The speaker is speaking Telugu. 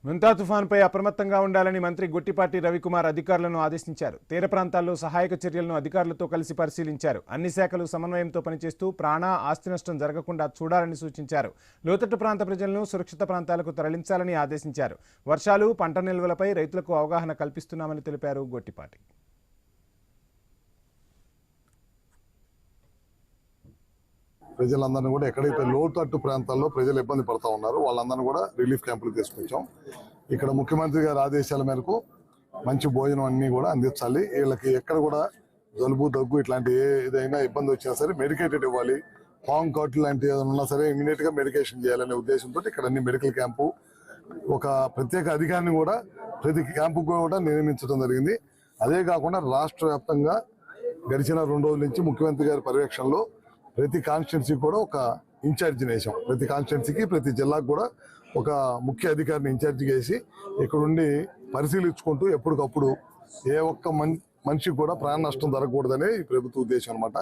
ముంతా తుఫాన్పై అప్రమత్తంగా ఉండాలని మంత్రి గొట్టిపాటి రవికుమార్ అధికారులను ఆదేశించారు. తీర ప్రాంతాల్లో సహాయక చర్యలను అధికారులతో కలిసి పరిశీలించారు. అన్ని శాఖలు సమన్వయంతో పనిచేస్తూ ప్రాణ ఆస్తి నష్టం జరగకుండా చూడాలని సూచించారు. లోతట్టు ప్రాంత ప్రజలను సురక్షిత ప్రాంతాలకు తరలించాలని ఆదేశించారు. వర్షాలు, పంట నిల్వలపై రైతులకు అవగాహన కల్పిస్తున్నామని తెలిపారు గొట్టిపాటి. ప్రజలందరినీ కూడా ఎక్కడైతే లోతట్టు ప్రాంతాల్లో ప్రజలు ఇబ్బంది పడతా ఉన్నారు వాళ్ళందరినీ కూడా రిలీఫ్ క్యాంపులు తీసుకొచ్చాం. ఇక్కడ ముఖ్యమంత్రి గారి ఆదేశాల మేరకు మంచి భోజనం అన్ని కూడా అందించాలి. వీళ్ళకి ఎక్కడ కూడా జలుబు, దగ్గు ఇట్లాంటి ఏదైనా ఇబ్బంది వచ్చినా సరే మెడికేటెడ్ ఇవ్వాలి. పాంగ్ కాట్ లాంటి ఏదైనా ఉన్నా సరే ఇమీడియట్ గా మెడికేషన్ చేయాలనే ఉద్దేశంతో ఇక్కడ అన్ని మెడికల్ క్యాంపు, ఒక ప్రత్యేక అధికారిని కూడా ప్రతి క్యాంపు కూడా నియమించడం జరిగింది. అదే కాకుండా రాష్ట్ర వ్యాప్తంగా గడిచిన 2 రోజుల నుంచి ముఖ్యమంత్రి గారి పర్యవేక్షణలో ప్రతి కాన్స్టిట్యున్సీ కూడా ఒక ఇన్ఛార్జిని వేసాం. ప్రతి కాన్స్టిట్యున్సీకి, ప్రతి జిల్లాకు కూడా ఒక ముఖ్య అధికారిని ఇన్ఛార్జిగా వేసి ఇక్కడుండి పరిశీలించుకుంటూ ఎప్పటికప్పుడు ఏ ఒక్క మనిషికి కూడా ప్రాణ నష్టం జరగకూడదనే ఈ ప్రభుత్వ ఉద్దేశం అనమాట.